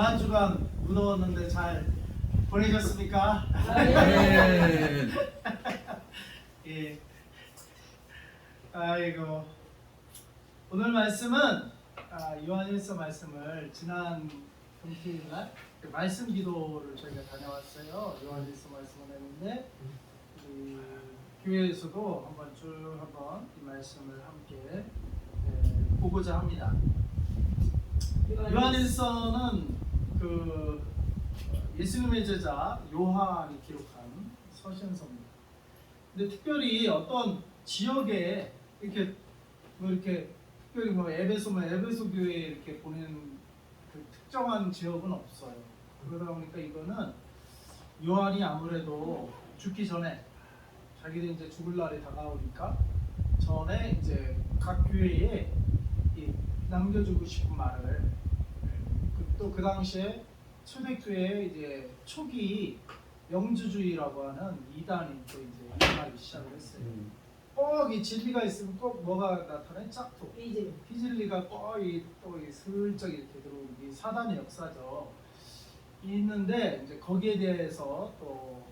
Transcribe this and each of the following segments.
한 주간 무더웠는데 잘 보내셨습니까? 네. 예. 아이고. 오늘 말씀은 요한일서 말씀을 지난 금토일 날 말씀 기도를 저희가 다녀왔어요. 요한일서 말씀을 했는데 우리 교회에서도 한번 쭉 한번 이 말씀을 함께 보고자 합니다. 요한일서는 그 예수님의 제자 요한이 기록한 서신서입니다. 근데 특별히 어떤 지역에 이렇게 특별히 에베소 교회에 이렇게 보내는 그 특정한 지역은 없어요. 그러다 보니까 이거는 요한이 아무래도 죽기 전에 자기도 이제 죽을 날이 다가오니까 전에 이제 각 교회에 남겨주고 싶은 말을 또 그 당시에 초대교회 이제 초기 영주주의라고 하는 이단이 또 이제 일어나기 시작을 했어요. 꼭 이 진리가 있으면 꼭 뭐가 나타나요? 짝퉁. 비진리가 꼭 또 슬쩍 이렇게 들어오는 이 사단의 역사죠. 있는데 이제 거기에 대해서 또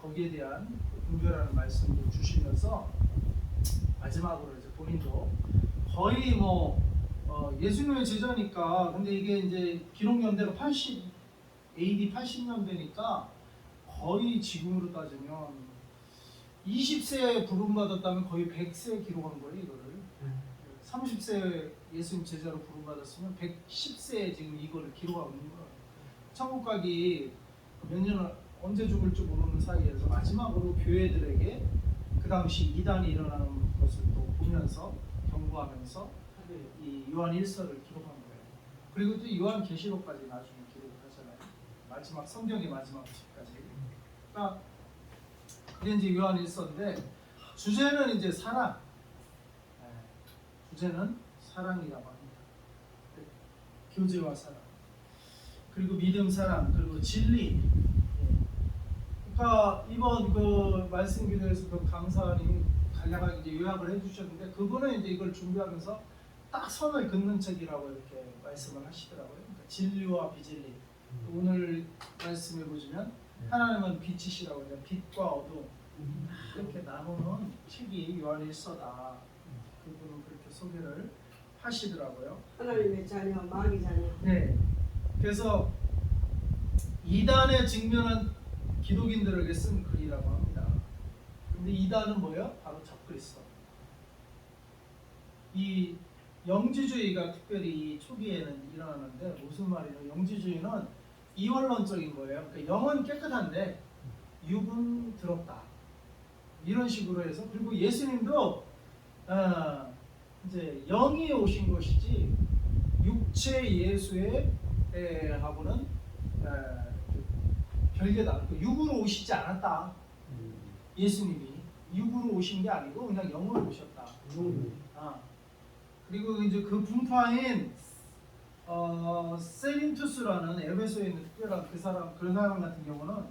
거기에 대한 분별하는 말씀도 주시면서 마지막으로 이제 본인도 거의 예수님의 제자니까 근데 이게 이제 기록 연대가 AD 80년대니까 거의 지금으로 따지면 20세에 부름받았다면 거의 100세에 기록한 거예요 이거를. 30세 예수님 제자로 부름받았으면 110세에 지금 이거를 기록하고 있는 거예요. 천국 가기 몇 년을 언제 죽을지 모르는 사이에서 마지막으로 교회들에게 그 당시 이단이 일어나는 것을 또 보면서 경고하면서 이 요한 1서를 기록한 거예요. 그리고 또 요한 계시록까지 나중에 기록을 하잖아요. 마지막 성경의 마지막 책까지. 그러니까 이게 이제 요한 1서인데 주제는 이제 사랑. 주제는 사랑이라고 합니다. 교제와 사랑. 그리고 믿음, 사랑, 그리고 진리. 그러니까 이번 그 말씀 기도에서 그 강사님 간략하게 이제 요약을 해주셨는데 그분은 이제 이걸 준비하면서 딱 선을 긋는 책이라고 이렇게 말씀을 하시더라고요. 그러니까 진리와 비진리. 오늘 말씀해 보시면 하나님은 빛이시라고 해요. 빛과 어둠 이렇게 나누는 책이 요한일서다. 그분은 그렇게 소개를 하시더라고요. 하나님의 자녀, 마귀 자녀. 네. 그래서 이단에 직면한 기독인들에게 쓴 글이라고 합니다. 근데 이단은 뭐예요? 바로 적그리스도. 이 영지주의가 특별히 초기에는 일어나는데 무슨 말이에요? 영지주의는 이원론적인 거예요. 그러니까 영은 깨끗한데 육은 더럽다. 이런 식으로 해서 그리고 예수님도 이제 영이 오신 것이지 육체 예수의 하고는 별개다. 육으로 오시지 않았다. 예수님이 육으로 오신 게 아니고 그냥 영으로 오셨다. 그리고 이제 그 분파인 세린투스라는 에베소에 있는 특별한 그 사람 같은 경우는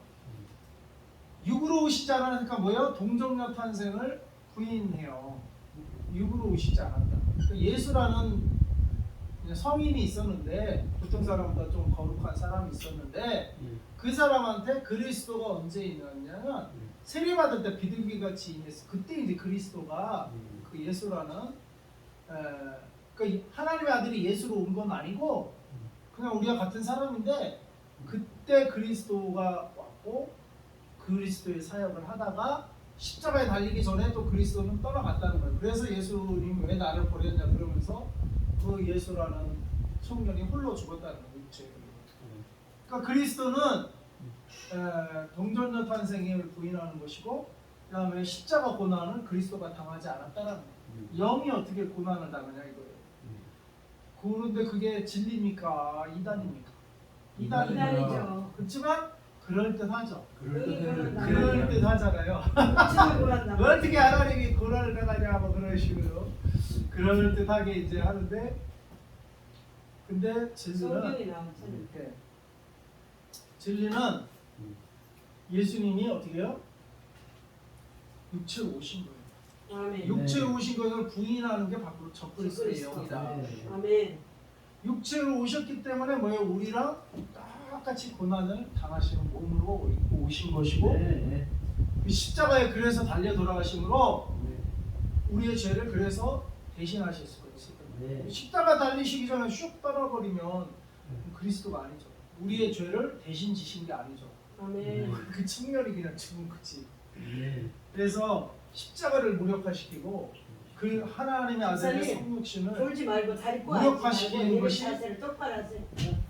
육으로 오시지 않았으니까 뭐예요? 동정녀 탄생을 부인해요. 육으로 오시지 않았다. 예수라는 성인이 있었는데 보통 사람보다 좀 거룩한 사람이 있었는데 그 사람한테 그리스도가 언제 있느냐면 세례받을 때 비둘기 같이 임했어. 그때 이제 그리스도가 그 예수라는 그 하나님의 아들이 예수로 온 건 아니고 그냥 우리가 같은 사람인데 그때 그리스도가 왔고 그리스도의 사역을 하다가 십자가에 달리기 전에 또 그리스도는 떠나갔다는 거예요. 그래서 예수님 왜 나를 버렸냐 그러면서 그 예수라는 청년이 홀로 죽었다는 거예요. 그러니까 그리스도는 동정녀 탄생을 부인하는 것이고 그 다음에 십자가 고난을 그리스도가 당하지 않았다는 거예요. 영이 어떻게 고난을 당하냐 이거예요. 그런데 그게 진리입니까? 이단입니까? 이단이죠. 그렇지만 그럴듯하죠. 그럴듯해요. 그럴듯하잖아요. 어떻게 하나님이 고난을 당하냐 뭐 그런 식으로 그럴듯하게 이제 하는데 근데 진리는 예수님이 어떻게 해요? 육체로 오신 거예요. 아멘. 육체로 오신 것을 부인하는 게 바로 적그리스도의 영이다. 아멘. 육체로 오셨기 때문에 뭐예요? 우리랑 똑같이 고난을 당하시는 몸으로 입고 오신 것이고 네. 그 십자가에 그래서 달려 돌아가심으로 네. 우리의 죄를 그래서 대신하실 수가 있어요. 네. 십자가 달리시기 전에 슉 떠나버리면 그리스도가 아니죠. 우리의 죄를 대신 지신 게 아니죠. 아멘. 그 측면이 그냥 죽은 거지. 네. 그래서 십자가를 무력화시키고 그 하나님의 아들의 목사님, 성육신을 졸지 말고 다리 꼬아 무력화시키는 예배 것이 자세를 똑바로 하세요.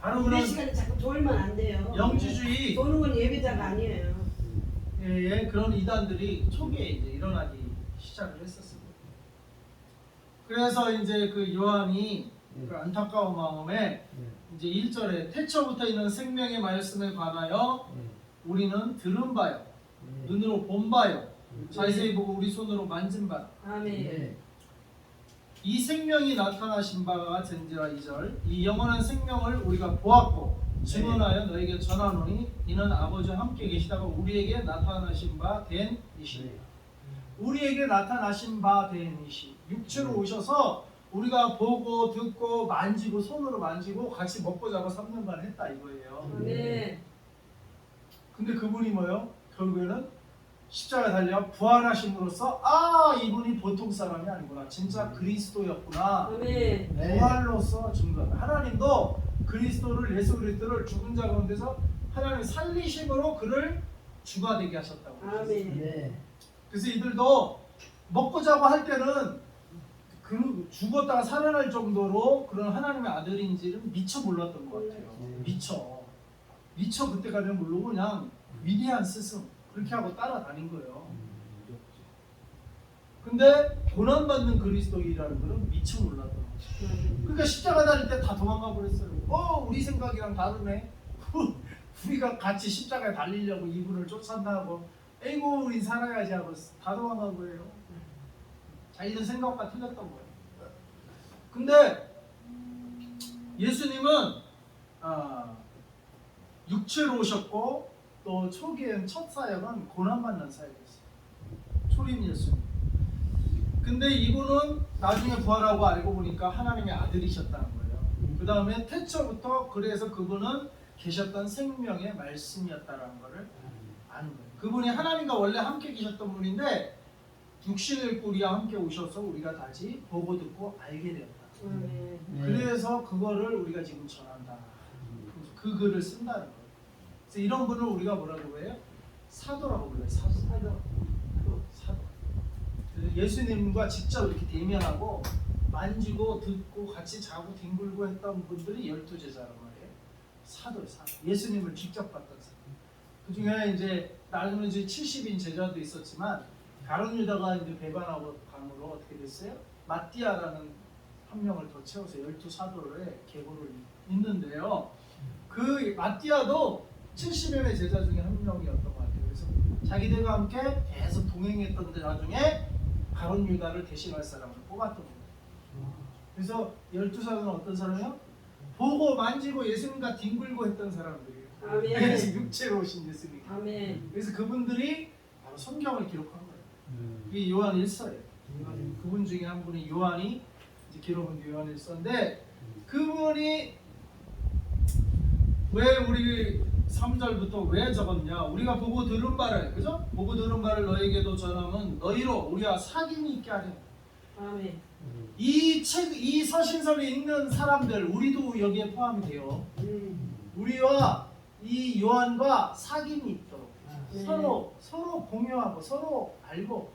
바로 우리 그런 시간에 자꾸 졸면 안 돼요. 영지주의 도는 건 예배자가 아니에요. 예, 그런 이단들이 초기에 이제 일어나기 시작을 했었습니다. 그래서 이제 그 요한이 그 안타까운 마음에 이제 1절에 태초부터 있는 생명의 말씀에 관하여 우리는 들은 바요, 눈으로 본 바요, 자세히 보고 우리 손으로 만진 바. 아멘. 이 생명이 나타나신 바가 전제와 2절. 이 영원한 생명을 우리가 보았고 증언하여 너에게 전하노니 이는 아버지와 함께 계시다가 우리에게 나타나신 바 된 이시니라. 우리에게 나타나신 바 된 이시. 육체로 오셔서 우리가 보고 듣고 만지고 손으로 만지고 같이 먹고 자고 3년간 했다 이거예요. 아멘. 근데 그분이 뭐요? 결국에는 십자가에 달려 부활하심으로써 아 이분이 보통 사람이 아니구나, 진짜 그리스도였구나, 아멘. 부활로서 증거. 하나님도 그리스도를, 예수 그리스도를 죽은 자 가운데서 하나님 살리심으로 그를 주가 되게 하셨다고. 아멘. 네. 그래서 이들도 먹고 자고 할 때는 그 죽었다가 살아날 정도로 그런 하나님의 아들인지는 미처 몰랐던 것 같아요. 미처 그때까지는 모르고 그냥 위대한 스승 그렇게 하고 따라다닌 거예요. 근데 고난받는 그리스도이라는 거는 미처 몰랐던 거죠. 그러니까 십자가 다닐 때 다 도망가 버렸어요. 우리 생각이랑 다르네. 우리가 같이 십자가에 달리려고 이분을 쫓아나고 에이고 우리 살아야지 하고 다 도망간 거예요. 자기들 생각과 틀렸던 거예요. 근데 예수님은 육체로 오셨고 또 초기엔 첫 사역은 고난받는 사역이었어요. 초림 예수님. 근데 이분은 나중에 부활하고 알고 보니까 하나님의 아들이셨다는 거예요. 그 다음에 태초부터 그래서 그분은 계셨던 생명의 말씀이었다는 것을 아는 거예요. 그분이 하나님과 원래 함께 계셨던 분인데 육신을 입고 우리와 함께 오셔서 우리가 다시 보고 듣고 알게 되었다. 그래서 그거를 우리가 지금 전한다. 그 글을 쓴다는 거예요. 그래서 이런 분을 우리가 뭐라고 해요? 사도라고 불러요. 사도. 예수님과 직접 이렇게 대면하고 만지고 듣고 같이 자고 뒹굴고 했던 분들이 12제자란 말이에요. 사도. 예수님을 직접 봤던 사람. 그 중에 이제 나중에 이제 70인 제자도 있었지만 가룟 유다가 이제 배반하고 감으로 어떻게 됐어요? 마띠아라는 한 명을 더 채워서 12사도를 계보를 잇는데요. 그 마띠아도 70명의 제자 중에 한 명이었던 것 같아요. 그래서 자기들과 함께 계속 동행했던 데 나중에 가룟 유다를 대신할 사람을 뽑았던 거예요. 그래서 12사도는 어떤 사람이요? 보고 만지고 예수님과 뒹굴고 했던 사람들이에요. 아멘. 그래서 육체로 오신 예수님. 아멘. 그래서 그분들이 바로 성경을 기록한 거예요. 이게 요한 1서예요. 그분 중에 한 분이 요한이 이제 기록한 게 요한 1서인데 그분이 왜 우리 3절부터 왜 적었냐? 우리가 보고 들은 바를, 그죠? 보고 들은 바를 너에게도 전하면 너희로 우리와 사귐이 있게 하려. 아멘. 이 서신서를 읽는 사람들 우리도 여기에 포함이 돼요. 우리와 이 요한과 사귐이 있도록 서로 공유하고 서로 알고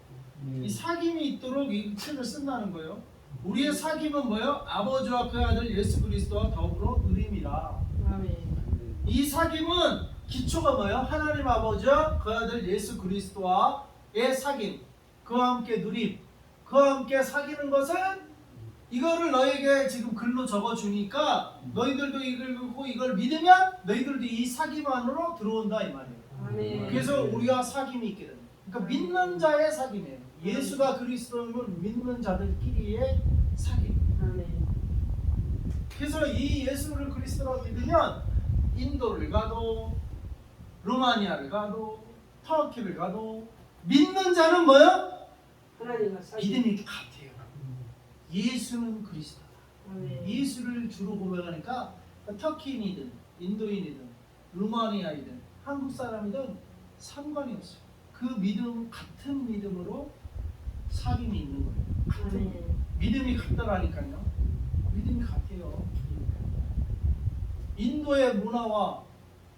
이 사귐이 있도록 이 책을 쓴다는 거예요. 우리의 사귐은 뭐예요? 아버지와 그 아들 예수 그리스도와 더불어 누림이라. 아멘. 이 사귐은 기초가 뭐예요? 하나님 아버지와 그 아들 예수 그리스도와의 사귐, 그와 함께 누림, 그와 함께 사귀는 것은 이거를 너에게 지금 글로 적어주니까 너희들도 읽고 이걸 믿으면 너희들도 이 사귐 안으로 들어온다 이 말이에요. 아멘. 그래서 우리와 사귐이 있게 됩니다. 그러니까 믿는 자의 사귐이에요. 예수가 그리스도임을 믿는 자들끼리의 사귐. 아멘. 그래서 이 예수를 그리스도라고 믿으면 인도를 가도 루마니아를 가도 터키를 가도 믿는 자는 뭐요? 하나님과 사귐. 믿음이 같아요. 예수는 그리스도다. 아멘. 예수를 주로 고백하니까 터키인이든 인도인이든 루마니아이든 한국 사람이든 상관이 없어요. 그 믿음 같은 믿음으로 사귐이 있는 거예요. 같은 아멘. 믿음이 같더라니까요. 믿음이 같아요. 인도의 문화와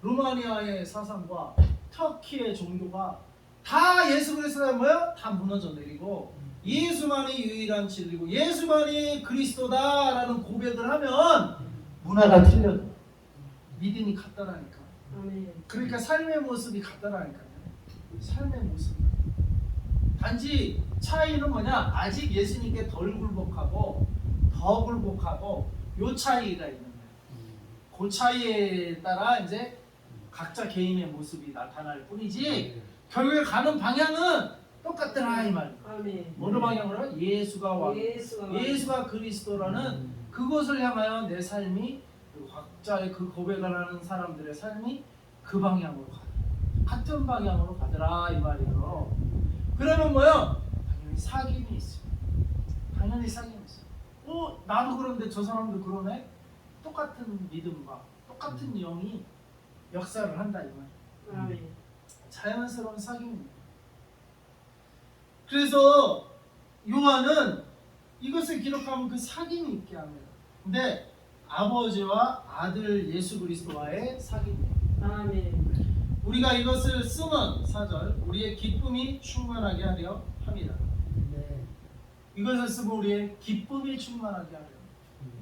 루마니아의 사상과 터키의 종교가 다 예수 그리스도의 뭐야? 다 무너져 내리고 예수만이 유일한 진리고 예수만이 그리스도다라는 고백을 하면 문화가 틀려져. 믿음이 같다라니까. 아멘. 그러니까 삶의 모습이 같다라니까요. 삶의 모습. 단지 차이는 뭐냐? 아직 예수님께 덜 굴복하고 더 굴복하고 요 차이가 있는 거예요. 그 차이에 따라 이제 각자 개인의 모습이 나타날 뿐이지 결국에 가는 방향은 똑같더라 이 말. 아멘. 어느 방향으로? 예수가 왕. 예수가 예수가 그리스도라는 그것을 향하여 내 삶이 각자의 그 고백을 하는 사람들의 삶이 그 방향으로 가. 같은 방향으로 가더라 이 말이에요. 그러면 뭐요? 당연히 사귐이 있어요. 당연히 사귐이 있어요. 나도 그런데 저 사람도 그러네. 똑같은 믿음과 똑같은 영이 역사를 한다 이 말. 아멘. 자연스러운 사귐입니다. 그래서 요한은 이것을 기록하면 그 사귐이 있게 합니다. 근데 아버지와 아들 예수 그리스도와의 사귐이에요. 아멘. 우리가 이것을 쓰면 4절 우리의 기쁨이 충만하게 하려 합니다. 네. 이것을 쓰면 우리의 기쁨이 충만하게 하려.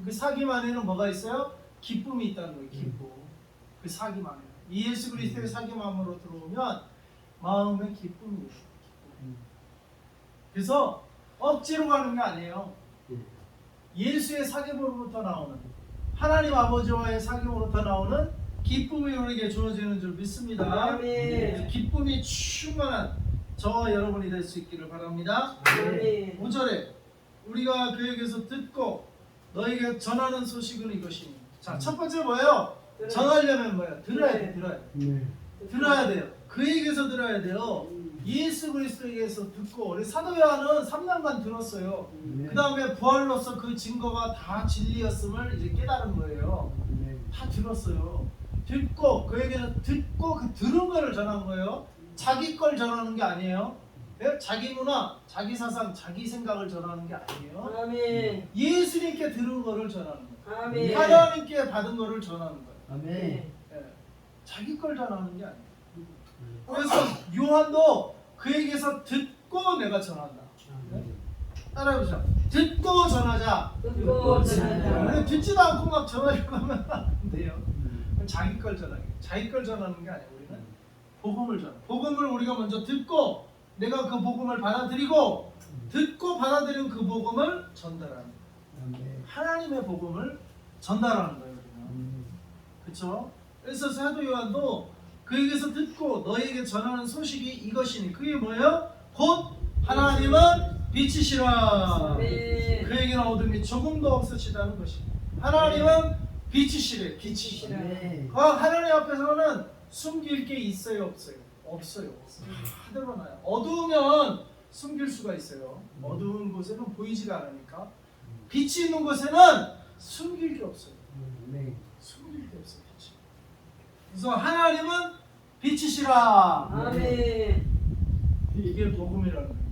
그 사귐 안에는 뭐가 있어요? 기쁨이 있다는 거예요. 기쁨. 그 사귐 안에 이 예수 그리스도의 사귐 안으로 들어오면 마음의 기쁨이 있어요. 그래서 억지로 가는 게 아니에요. 예수의 사귐으로부터 나오는 하나님 아버지와의 사귐으로부터 나오는 기쁨이 우리에게 주어지는 줄 믿습니다. 아멘. 기쁨이 충만한 저와 여러분이 될 수 있기를 바랍니다. 아멘. 5절에 우리가 그에게서 듣고 너에게 전하는 소식은 이것이니. 자, 첫 번째 뭐예요? 전하려면 뭐예요? 들어야 돼, 들어야 돼. 들어야 돼요. 그에게서 들어야 돼요. 예수 그리스도에게서 듣고 우리 사도 요한은 3년간 들었어요. 그 다음에 부활로서 그 증거가 다 진리였음을 이제 깨달은 거예요. 다 들었어요. 듣고 그에게서 듣고 그 들은 거를 전한 거예요. 자기 걸 전하는 게 아니에요. 예? 자기 문화, 자기 사상, 자기 생각을 전하는 게 아니에요. 아멘. 예수님께 들은 거를 전하는 거예요. 아멘. 하나님께 받은 거를 전하는 거예요. 아멘. 예. 자기 걸 전하는 게 아니에요. 그래서 요한도 그에게서 듣고 내가 전한다. 따라해보자. 듣고 전하자. 듣고 전하자. 우리 듣지도 않고 막 전하려고 하면 안 돼요. 자기 걸 전하게. 자기 걸 전하는 게 아니에요. 우리는 복음을 전하. 복음을 우리가 먼저 듣고 내가 그 복음을 받아들이고 듣고 받아들인 그 복음을 전달하는 거예요. 하나님의 복음을 전달하는 거예요. 우리는. 그렇죠? 그래서 사도 요한도 그에게서 듣고 너에게 전하는 소식이 이것이니 그게 뭐예요? 곧 하나님은 빛이시라. 아멘. 그에게는 어둠이 조금도 없으시다는 것이. 하나님은 빛이시래. 빛이시래. 네. 그 하나님 앞에서는 숨길 게 있어요, 없어요? 없어요. 다 드러나요. 어두우면 숨길 수가 있어요. 어두운 곳에는 보이지가 않으니까. 빛이 있는 곳에는 숨길 게 없어요. 숨길 게 없어요. 빛이. 그래서 하나님은 빛이시라. 아멘. 이게 복음이라는 거예요.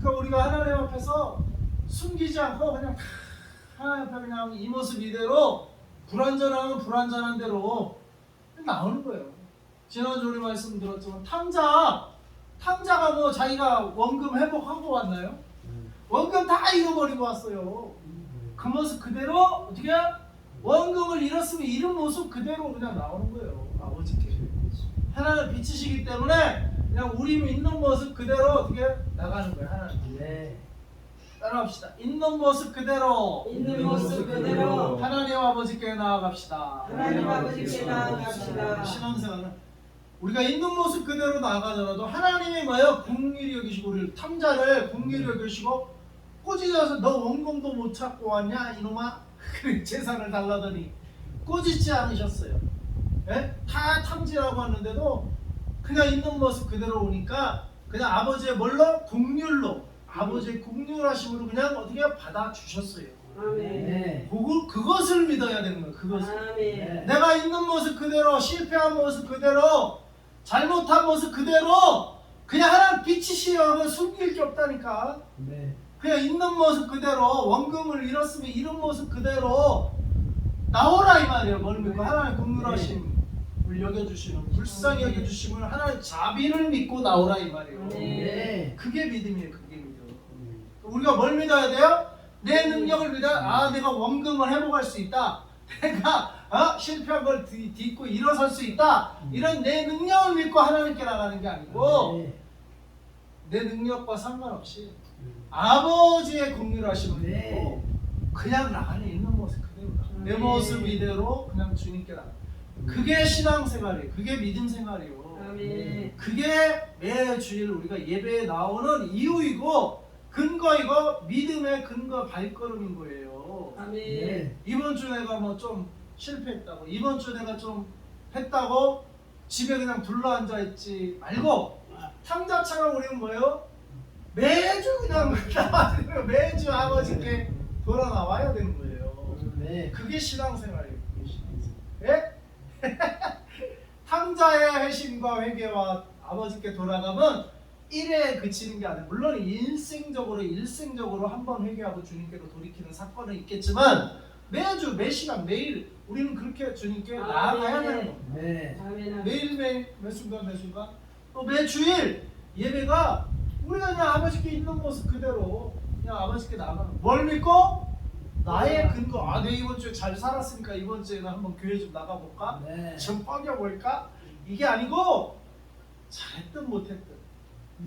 그러니까 우리가 하나님 앞에서 숨기지 않고 그냥 하나님 앞에 그냥 이 모습 이대로 불완전하면 불완전한 대로 나오는 거예요. 지난주 우리 말씀 들었지만 탕자가 뭐 자기가 원금 회복하고 왔나요? 원금 다 잃어버리고 왔어요. 그 모습 그대로 어떻게 원금을 잃었으면 잃은 모습 그대로 그냥 나오는 거예요. 아버지께. 하나님 빛이시기 때문에 그냥 우리 있는 모습 그대로 어떻게 나가는 거예요. 하나님. 네. 따라합시다. 있는 모습 그대로 있는 모습 그대로 하나님 아버지께 나아갑시다. 하나님 아버지께 나아갑시다. 신앙생활은 우리가 있는 모습 그대로 나아가더라도 하나님이 뭐예요? 긍휼히 여기시고 우리를 탕자를 긍휼히 여기시고 꼬지져서 너 원금도 못 찾고 왔냐 이놈아? 그래 재산을 달라더니 꼬지지 않으셨어요. 예? 다 탕지라고 하는데도 그냥 있는 모습 그대로 오니까 그냥 아버지의 뭘로? 긍휼로 아버지의 국률하심으로 그냥 어떻게 받아주셨어요. 아멘. 그것을 믿어야 되는 거예요. 그것을. 아멘. 내가 있는 모습 그대로, 실패한 모습 그대로, 잘못한 모습 그대로 그냥 하나님 빛이시여 숨길 게 없다니까. 그냥 있는 모습 그대로, 원금을 잃었으면 잃은 모습 그대로 나오라 이 말이에요. 뭘 믿고 하나님 국률하심을 여겨주시는, 불쌍히 여겨주심을, 하나님 자비를 믿고 나오라 이 말이에요. 그게 믿음이에요. 그게 믿음. 우리가 뭘 믿어야 돼요? 내 능력을 믿어. 내가 원금을 회복할 수 있다. 내가 실패한 걸 딛고 일어설 수 있다. 이런 내 능력을 믿고 하나님께 나가는 게 아니고 내 능력과 상관없이 아버지의 긍휼하심을 믿고 그냥 나가는 있는 모습 그대로 내 모습 이대로 그냥 주님께 나가. 그게 신앙생활이에요. 그게 믿음 생활이에요. 아멘. 그게 매주일 우리가 예배에 나오는 이유이고 근거이고 믿음의 근거 발걸음인 거예요. 아멘. 이번 주 내가 뭐 좀 실패했다고, 이번 주 내가 좀 했다고 집에 그냥 둘러앉아 있지 말고 탕자처럼 우리는 뭐예요? 매주 그냥 나와야 매주 아버지께 돌아 나와야 되는 거예요. 그게 신앙생활이에요. 그게 신앙생활. 탕자의 회심과 회개와 아버지께 돌아가면 일에 그치는 게 아니라 물론 일생적으로 한 번 회개하고 주님께로 돌이키는 사건은 있겠지만 매주 매 시간 매일 우리는 그렇게 주님께 나아가야 되는 겁니다. 아멘. 매일매일 매 순간 또 매주일 예배가 우리가 그냥 아버지께 있는 모습 그대로 그냥 아버지께 나가는 뭘 믿고? 나의 근거. 내 이번 주에 잘 살았으니까 이번 주에는 한번 교회 좀 나가볼까? 좀 뻐겨볼까? 이게 아니고 잘했든 못했든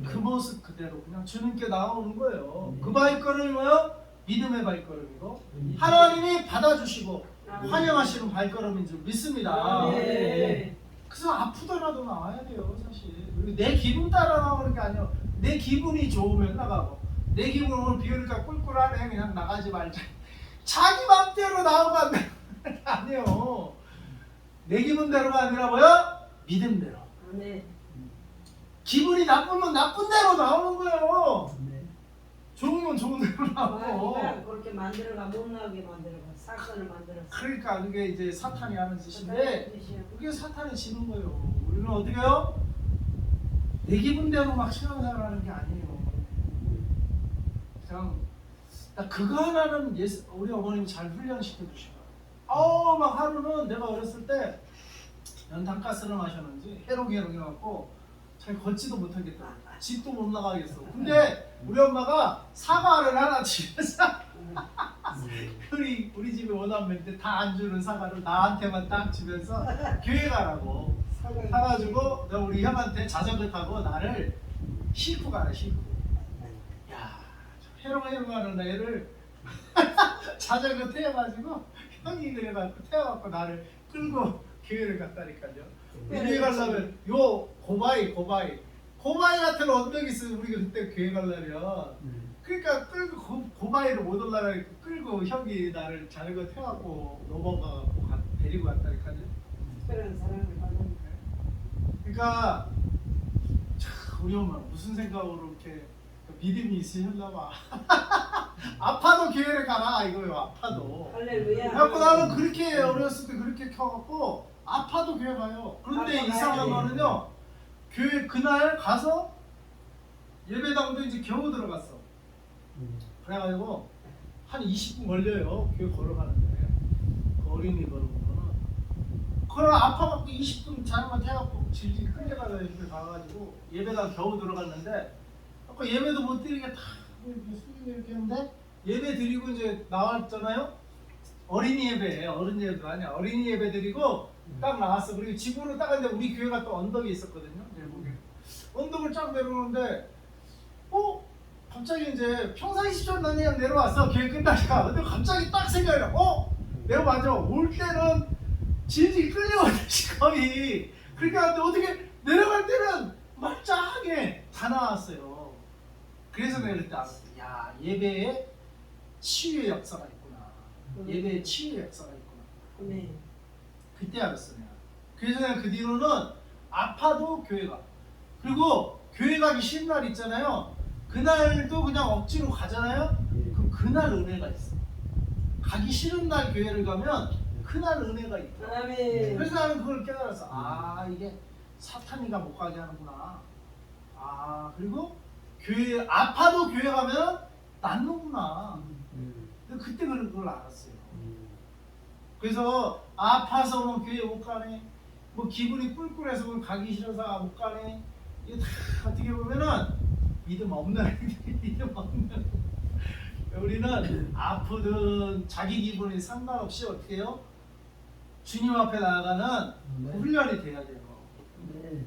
그 모습 그대로 그냥 주님께 나오는 거예요. 그 발걸음이 뭐예요? 믿음의 발걸음이고 하나님이 받아주시고 환영하시는 발걸음인 줄 믿습니다. 아멘. 그래서 아프더라도 나와야 돼요. 사실 내 기분 따라 나오는 게 아니에요. 내 기분이 좋으면 나가고 내 기분 오늘 비 오니까 꿀꿀하네 그냥 나가지 말자. 자기 맘대로 나오면 안 되는 게 아니에요. 내 기분대로가 아니라 뭐야? 믿음대로. 아멘. 기분이 나쁘면 나쁜 대로 나오는 거예요. 좋으면 좋은 대로 나오고. 그렇게 만들어가 못 나오게 만들어가 사건을 만들었어. 그러니까 그게 이제 사탄이 하는 짓인데 그게 사탄이 지는 거예요. 우리는 어떻게 해요? 내 기분대로 막 신앙생활하는 게 아니에요. 그냥 그거 하나는 우리 어머님이 잘 훈련시켜 주시고 막 하루는 내가 어렸을 때 연탄가스를 마셨는지 해롱해롱해갖고 잘 걷지도 못하겠다. 집도 못 나가겠어. 근데 우리 엄마가 사과를 하나 집에서 우리 집에 오남매인데 다 안 주는 사과를 나한테만 딱 주면서 교회 가라고 사가지고 내가 우리 형한테 자전거 타고 나를 싣고 가라 싣고. 야, 해롱해롱하는 애를 자전거 태워가지고 형이 그래가지고 태워갖고 나를 끌고 교회를 갔다니까요. 교회 가려면 요 고바이 같은 언덕이 있으면 우리가 그때 교회 가려면 그러니까 끌고 고바이를 못 올라가 끌고 형이 나를 자전거 태워갖고 넘어가고 데리고 갔다니까요. 특별한 사랑을 받는. 그러니까 우리 엄마 무슨 생각으로 이렇게 믿음이 있으셨나 봐. 아파도 교회를 가라 이거요. 아파도. 할렐루야. 그래갖고 나는 그렇게 어렸을 때 그렇게 켜갖고 아파도 교회 가요. 그런데 이상한 거는요. 교회 그날 가서 예배당도 이제 겨우 들어갔어. 그래가지고 한 20분 걸려요. 교회 걸어가는데 그 어린이 걸어보면은 그래 아파갖고 20분 자전거 태워갖고 질질 끌려가서 집에 가가지고 예배당 겨우 들어갔는데 아까 예배도 못 드리게 다 이렇게 했는데 예배 드리고 이제 나왔잖아요. 어린이 예배, 어른 예배도 아니야. 어린이 예배 드리고 딱 나왔어. 그리고 집으로 딱 갔는데 우리 교회가 또 언덕에 있었거든요. 내복에 언덕을 쫙 내려오는데 갑자기 이제 평상시처럼 난 그냥 내려왔어. 교회 끝나니까. 근데 갑자기 딱 생각이 나. 내가 맞아. 올 때는 질질 끌려오듯이 거의. 그러니까 근데 어떻게 내려갈 때는 말짱하게 다 나왔어요. 그래서 내가 그때 알았어. 야, 예배에 치유의 역사가 있구나. 예배에 치유의 역사가 있구나. 네. 그때 알았어 내가. 그래서 내가 그 뒤로는 아파도 교회 가. 그리고 교회 가기 싫은 날 있잖아요. 그날도 그냥 억지로 가잖아요. 그럼 그날 은혜가 있어. 가기 싫은 날 교회를 가면 그날 은혜가 있다. 아멘. 그래서 나는 그걸 깨달았어. 아, 이게 사탄이가 못 가게 하는구나. 아, 그리고 교회 아파도 교회 가면 낫는구나. 근데 그때 그걸 알았어요. 그래서 아파서 뭐 교회 못 가네, 뭐 기분이 꿀꿀해서 뭐 가기 싫어서 못 가네, 이게 다 어떻게 보면은 믿음 없는 애들이 믿음 없는. 우리는 아프든 자기 기분이 상관없이 어떻게 해요? 주님 앞에 나아가는 그 훈련이 돼야 돼요.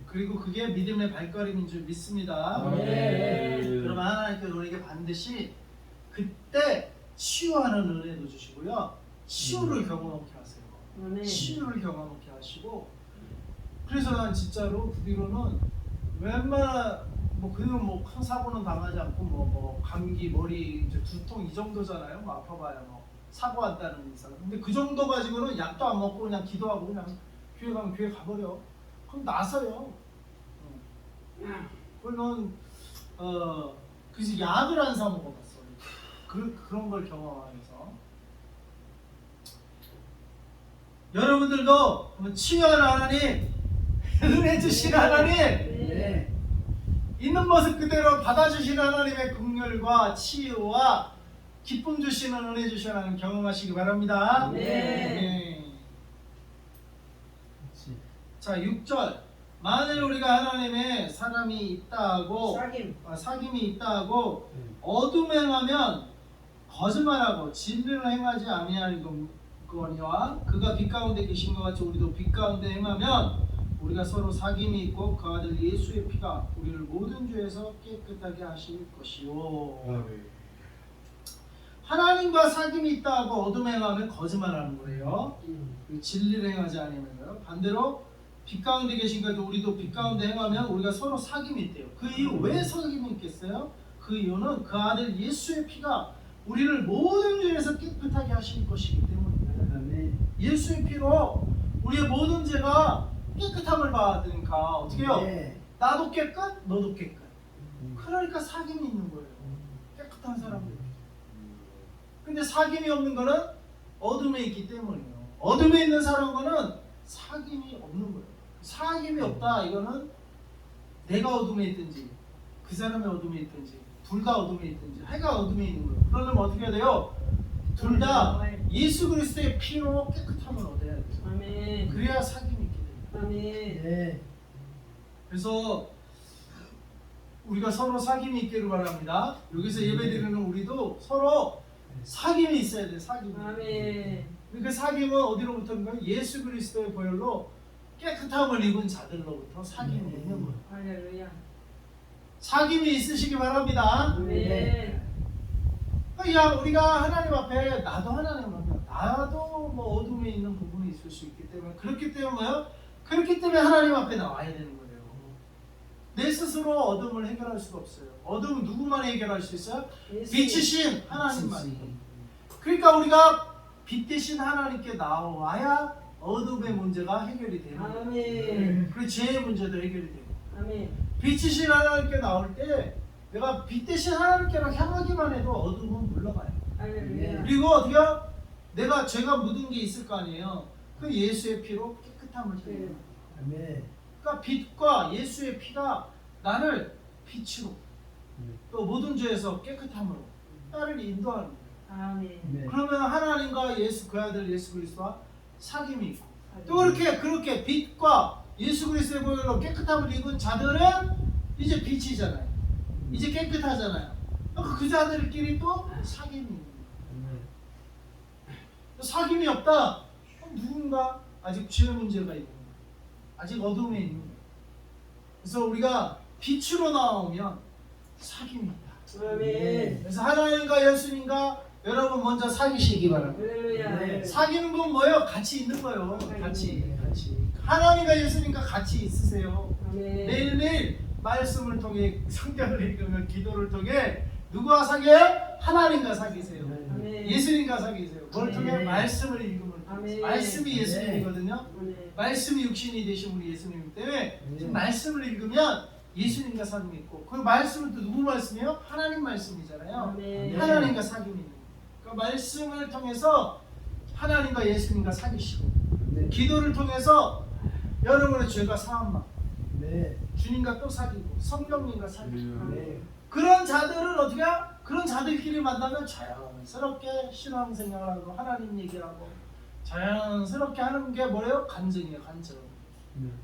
그리고 그게 믿음의 발걸음인 줄 믿습니다. 그러면 하나님께서 우리에게 반드시 그때 치유하는 은혜도 주시고요, 치유를 경험하게 하세요. 치유를 경험하게 하시고. 그래서 난 진짜로 그 뒤로는 웬만한 그냥 큰 사고는 당하지 않고 뭐 감기, 머리, 이제 두통 이 정도잖아요. 뭐 아파봐야 뭐 사고한다는 이상. 근데 그 정도 가지고는 약도 안 먹고 그냥 기도하고 그냥 교회 가면 교회 가버려. 그럼 나서요. 그러면 그래서 약을 안 사 먹어봤어. 그런 걸 경험하면서. 여러분들도 치유하는 하나님, 은혜 주신 하나님, 있는 모습 그대로 받아주시는 하나님의 긍휼과 치유와 기쁨 주시는 은혜 주시는 하나님 경험하시기 바랍니다. 네. 자, 6절. 만일 우리가 하나님의 사람이 있다 하고 사귐이 있다 하고 어둠 행하면 거짓말하고 진리를 행하지 아니하리거니와 그가 빛 가운데 계신 것 같이 우리도 빛 가운데 행하면 우리가 서로 사귐이 있고 그 아들 예수의 피가 우리를 모든 죄에서 깨끗하게 하실 것이요. 하나님과 사귐이 있다 하고 어둠 행하면 거짓말하는 거예요. 진리를 행하지 아니하면. 반대로 빛 가운데 계신 것도 우리도 빛 가운데 행하면 우리가 서로 사귐이 있대요. 그 이유 왜 사귐이 있겠어요? 그 이유는 그 아들 예수의 피가 우리를 모든 죄에서 깨끗하게 하실 것이기 때문이에요. 예수의 피로 우리의 모든 죄가 깨끗함을 받으니까 어떻게 해요? 나도 깨끗, 너도 깨끗. 그러니까 사귐이 있는 거예요. 깨끗한 사람들. 근데 사귐이 없는 거는 어둠에 있기 때문이에요. 어둠에 있는 사람은 사귐이 없는 거예요. 사귐이 없다 이거는 내가 어둠에 있든지 그 사람이 어둠에 있든지 둘 다 어둠에 있든지 해가 어둠에 있는 거예요. 그러려면 어떻게 해야 돼요? 둘 다 예수 그리스도의 피로 깨끗함을 얻어야 돼요. 아멘. 그래야 사귐이 있게 돼요. 아멘. 그래서 우리가 서로 사귐이 있기를 바랍니다. 여기서 예배드리는 우리도 서로 사귐이 있어야 돼요. 사귐이. 아멘. 그 사귐은 어디로부터인가? 예수 그리스도의 보혈로 깨끗함을 입은 자들로부터 사귐이 있는 거예요. 할렐루야. 사귐이 있으시기 바랍니다. 아멘. 야, 우리가 하나님 앞에 나도 하나님 앞에 나도 뭐 어둠에 있는 부분이 있을 수 있기 때문에 그렇기 때문에 하나님 앞에 나와야 되는 거예요. 내 스스로 어둠을 해결할 수가 없어요. 어둠은 누구만 해결할 수 있어요? 빛이신 하나님만. 그러니까 우리가 빛 대신 하나님께 나와야 어둠의 문제가 해결이 되는 거예요. 아멘. 그리고 죄의 문제도 해결이 되고. 아멘. 빛이신 하나님께 나올 때 내가 빛 대신 하나님께로 향하기만 해도 어둠은 물러가요. 할렐루야. 그리고 어디야? 내가 죄가 묻은 게 있을 거 아니에요. 그 예수의 피로 깨끗함을 드려요. 그러니까 빛과 예수의 피가 나를 빛으로 또 모든 죄에서 깨끗함으로 나를 인도하는 거예요. 아멘. 그러면 하나님과 예수 그 아들 예수 그리스도와 사귐이 있고 또 그렇게 빛과 예수 그리스도의 보혈로 깨끗함을 입은 자들은 이제 빛이잖아요. 이제 깨끗하잖아요. 그 자들끼리 또 사귐이 있는 거예요. 사귐이 없다. 누군가 아직 죄의 문제가 있는 거예요. 아직 어둠에 있는 거예요. 그래서 우리가 빛으로 나오면 사귐이 있다. 아멘. 그래서 하나님과 예수님과 여러분 먼저 사귀시기 바랍니다. 할렐루야. 사귀는 건 뭐예요? 같이 있는 거예요. 같이. 하나님과 예수님과 같이 있으세요. 아멘. 매일매일 말씀을 통해 성경을 읽으면 기도를 통해 누구와 사귀어요? 하나님과 사귀세요. 아멘. 예수님과 사귀세요. 뭘 통해? 아멘. 말씀을 읽으면 아멘. 말씀이 예수님이거든요. 아멘. 말씀이 육신이 되신 우리 예수님 때문에 지금 말씀을 읽으면 예수님과 사귐이 있고 그 말씀은 또 누구 말씀이에요? 하나님 말씀이잖아요. 네. 하나님과 사귐이 있는 거예요. 그 말씀을 통해서 하나님과 예수님과 사귀시고 기도를 통해서 여러분의 죄가 사함받고 주님과 또 사귀고 성령님과 사귀고 그런 자들은 어떻게 해요? 그런 자들끼리 만나면 자연스럽게 신앙생활을 하고 하나님 얘기하고 자연스럽게 하는 게 뭐예요? 간증이에요. 간증.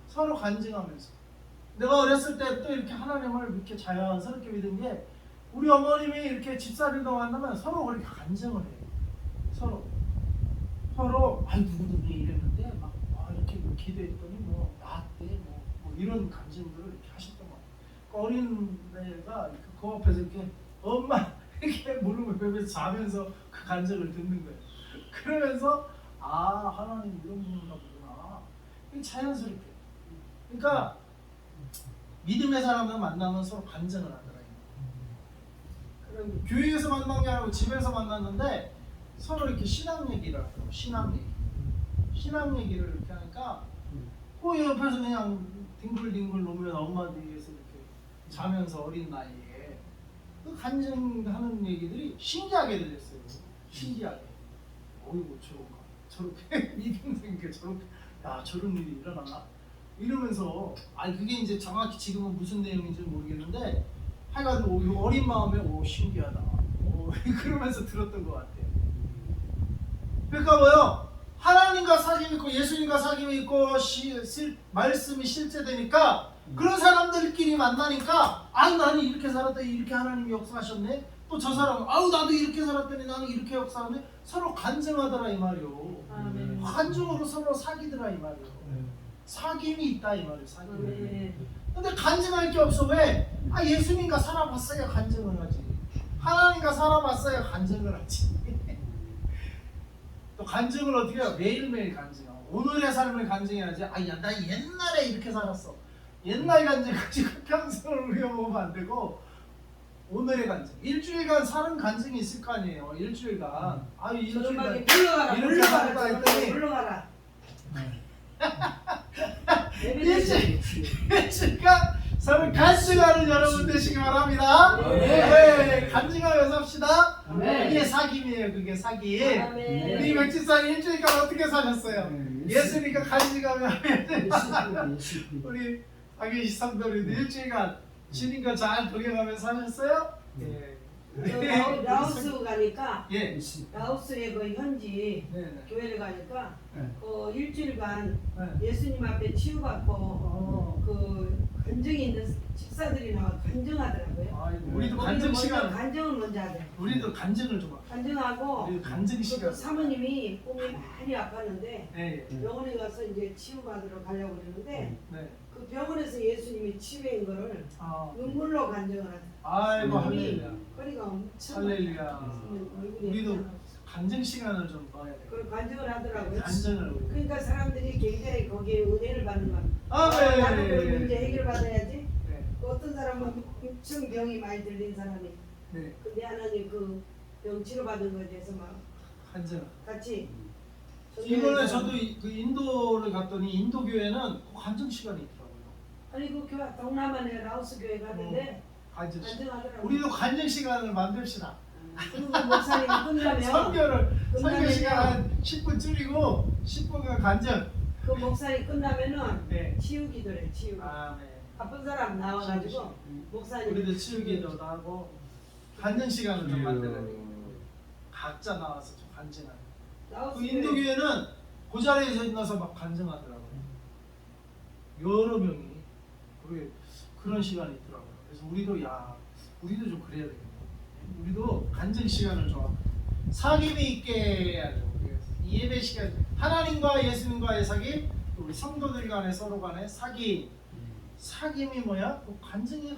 서로 간증하면서 내가 어렸을 때 또 이렇게 하나님을 이렇게 자연스럽게 믿은 게 우리 어머님이 이렇게 집사람과 만나면 서로 그렇게 간증을 해요. 서로 아이 누구누구 이랬는데 막 이렇게 뭐 기도했더니 뭐 나한테 뭐 이런 간증들을 이렇게 하셨던 거예요. 그 어린 애가 그 앞에서 이렇게 엄마 이렇게 무릎을 베면서 자면서 그 간증을 듣는 거예요. 그러면서 아 하나님 이런 분인가 보구나. 자연스럽게. 그러니까 믿음의 사람을 만나면 서로 간증을 하더라. 그럼 교회에서 만난 게 아니고 집에서 만났는데 서로 이렇게 신앙 얘기를 하더라고. 신앙 얘기를 이렇게 하니까 그 옆에서 그냥 뒹굴뒹굴 놓으면 엄마 뒤에서 이렇게 자면서 어린 나이에 그 간증하는 얘기들이 신기하게 들렸어요. 신기하게. 어이구 저렇게 믿음 생겨 저렇게 저런 일이 일어나나 이러면서 그게 이제 정확히 지금은 무슨 내용인지 모르겠는데 하여간 어린 마음에 신기하다 그러면서 들었던 것 같아요. 그러니까 뭐요? 하나님과 사귐이 있고 예수님과 사귐이 있고 말씀이 실제되니까 그런 사람들끼리 만나니까 나는 이렇게 살았다 이렇게 하나님이 역사하셨네. 또 저 사람은 나도 이렇게 살았더니 나는 이렇게 역사하네. 서로 간증하더라 이 말이요. 간증으로 서로 사귀더라 이 말이요. 사귐이 있다 이 말이에요. 사귐이. 근데 간증할 게 없어. 왜? 예수님과 살아봤어야 간증을 하지. 하나님과 살아봤어야 간증을 하지. 또 간증을 어떻게 해요? 매일매일 간증하고 오늘의 삶을 간증해야지. 나 옛날에 이렇게 살았어. 옛날 간증 가지고 평생을 누려보면 안 되고 오늘의 간증. 일주일간 사는 간증이 있을 거 아니에요. 일주일간. 일주일간 이렇게 살았다 했더니 물러가라. 일주일간 서로 간증하는 여러분 되시기 바랍니다. 간증하며 삽시다. 그게 사귐이에요. 그게 사귐. 우리 맥주사님 일주일간 어떻게 사셨어요? 예수님과 간증하며 우리 박예시 성도님도 일주일간 주님과 잘 동행하며 사셨어요? 라오스 가니까 예. 라오스의 그 현지 네네. 교회를 가니까 네. 그 일주일간 네. 예수님 앞에 치유받고 그 간증이 있는 집사들이 나와 간증하더라고요. 우리도 간증 시간. 간증을 먼저 하대. 우리도 간증을 좀 할게요. 간증하고 우리도 간증 시간. 그 사모님이 몸이 많이 아팠는데 네. 병원에 가서 이제 치유받으러 가려고 그러는데 네. 그 병원에서 예수님이 치유한 거를 눈물로 간증을 하대. 아이고 할렐루야. 허리가 엄청 할렐루야. 얼굴이 우리도 간증 시간을 좀 넣어야 돼. 그걸 간증을 하더라고요. 간증을. 그러니까 사람들이 굉장히 거기에 은혜를 받는 거야. 네. 나는 그 문제 해결받아야지. 네. 어떤 사람은 엄청 병이 많이 들린 사람이. 네. 근데 하나님 그 병 치료받은 거에 대해서 막 간증. 같이. 이번에 저도 그 인도를 갔더니 인도 교회는 간증 시간이 있더라고요. 아니 그 교회 동남아의 라오스 교회 갔는데 간증 시간. 간증하더라고요. 우리도 간증 시간을 만듭시다. 그리고 목사님이 끝나면 선교 시간 한 10분 줄이고 10분간 간증. 그 목사님 끝나면은 네. 치유기도래 치유. 네. 아픈 사람 나와가지고 목사님 우리도 치유기도도 하고 간증 시간을 좀 만들어야 돼. 각자 나와서 좀 간증하는. 라오스 그 인도 교회는 그 자리에서 있나서 막 간증하더라고요. 여러 명이 그런 시간이 있더라고요. 그래서 우리도 좀 그래야 되겠네. 우리도 간증 시간을 좀 사귐이 있게 해야죠. 예배 시간 하나님과 예수님과의 사귐, 우리 성도들 간의 서로 간의 사귐. 사귐이 뭐야? 간증이에요.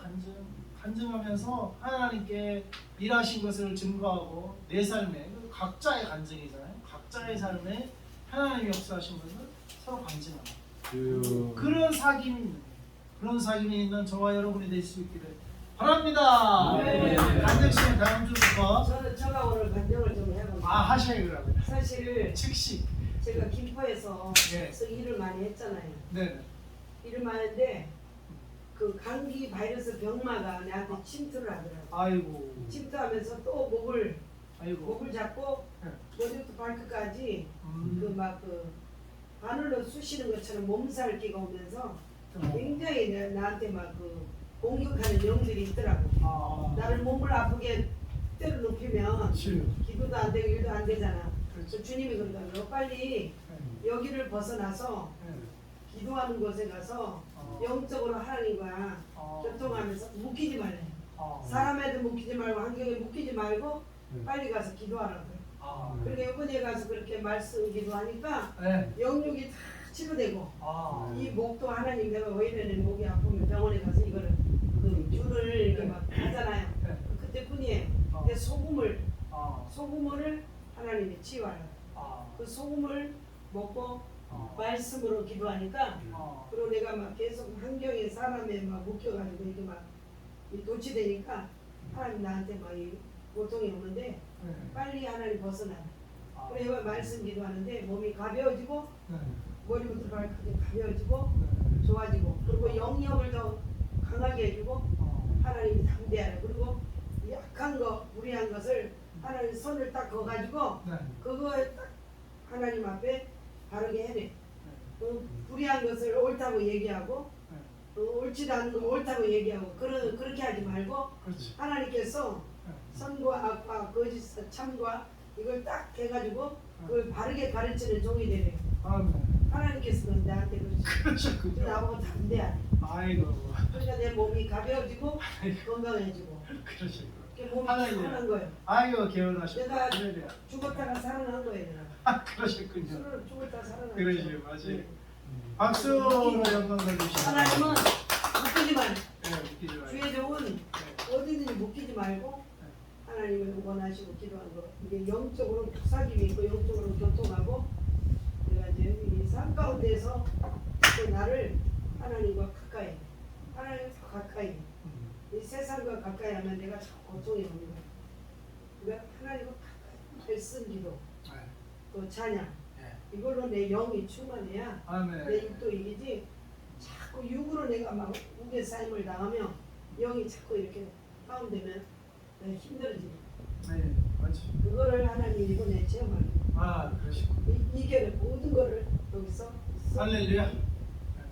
간증하면서 하나님께 일하신 것을 증거하고 내 삶에 각자의 간증이잖아요. 각자의 삶에 하나님이 역사하신 것을 서로 간증하는 그런 사귐이 있는 저와 여러분이 될 수 있기를 바랍니다. 네. 간증 시간 다음 주부터 제가 오늘 간증을 좀 해봅니다. 하셔야 그러면 사실 즉시. 제가 김포에서 네. 일을 많이 했잖아요. 네. 일을 많이 했는데 그 그 감기 바이러스 병마가 내한테 침투를 하더라고. 아이고. 침투하면서 또 목을 아이고. 잡고 네. 머리부터 발끝까지 음. 그 막 그 바늘로 쑤시는 것처럼 몸살기가 오면서 어. 굉장히 나한테 막 그 공격하는 영들이 있더라고. 아. 나를 몸을 아프게 때려 눕히면 그렇지. 기도도 안 되고 일도 안 되잖아. 그렇지. 그래서 주님이 그러더라고. 너 빨리 네. 여기를 벗어나서 네. 기도하는 곳에 가서 어. 영적으로 하나님과 어. 교통하면서 묶이지 말래. 어. 사람에도 묶이지 말고 환경에 묶이지 말고 빨리 가서 기도하라고. 아. 그러니까 이번에 가서 그렇게 말씀 기도하니까 네. 영육이 다 치료되고 아. 이 목도 하나님 내가 왜 이래 내 목이 아프면 병원에 가서 이거를 그 줄을 이렇게 막 하잖아요. 네. 그때뿐이에요. 어. 근데 소금을 아. 하나님이 치유하라. 아. 그 소금을 먹고 어. 말씀으로 기도하니까 어. 그리고 내가 막 계속 환경에 사람에 막 묶여가지고 이게 막 도취되니까 하나님 나한테 막 이 고통이 오는데 네. 빨리 하나님 벗어나. 아. 그래 말씀 기도하는데 몸이 가벼워지고 네. 머리부터 발까지 가벼워지고 네. 좋아지고 그리고 영역을 더 강하게 해주고 어. 하나님이 담대하라. 그리고 약한 거 무리한 것을 하나님 손을 딱 거가지고 네. 그거에 딱 하나님 앞에 바르게 해내. 네. 불의한 것을 옳다고 얘기하고 네. 옳지도 않은 거 옳다고 얘기하고 그렇게 하지 말고 그렇지. 하나님께서 네. 선과 악과 거짓 참과 이걸 딱 해가지고 그걸 바르게 가르치는 종이 되래요. 아멘. 하나님께서는 나한테 그러시고 그러셨군요. 나보고 담대하래. 아이고. 그러니까 내 몸이 가벼워지고 건강해지고 그러시고. 이렇게 몸이 하나님. 편한 거예요. 아이고 개운하셨다. 내가 할렐루야. 죽었다가 살아난 거예요. 내가. 아, 그러셨군요. 술을 죽었다가 살아난 거예요. 그러시요 맞아요. 네. 박수로 영광 돌리시죠. 하나님은 묶이지 말. 네, 웃기지 마요. 주의 종은 네. 어디든지 묶이지 말고 하나님을 원하시고 기도하는 거. 이게 영적으로 사귐이 있고 영적으로 교통하고 내가 이제 이 삶 가운데서 또 나를 하나님과 가까이 하나님과 가까이 이 세상과 가까이 하면 내가 참 고통이 오는 거야. 그러니까 하나님과 가까이 말씀 기도 네. 또 찬양 네. 이걸로 내 영이 충만해야 아멘. 내 육도 이기지 자꾸 육으로 내가 막 우게 쌓임을 당하면 영이 자꾸 이렇게 다운되면 내가 힘들어지는 거야. 네, 맞죠. 그거를 하나님 이번에 체험하게 아, 그러시고. 이겨라 모든 거를 여기서 할렐루야.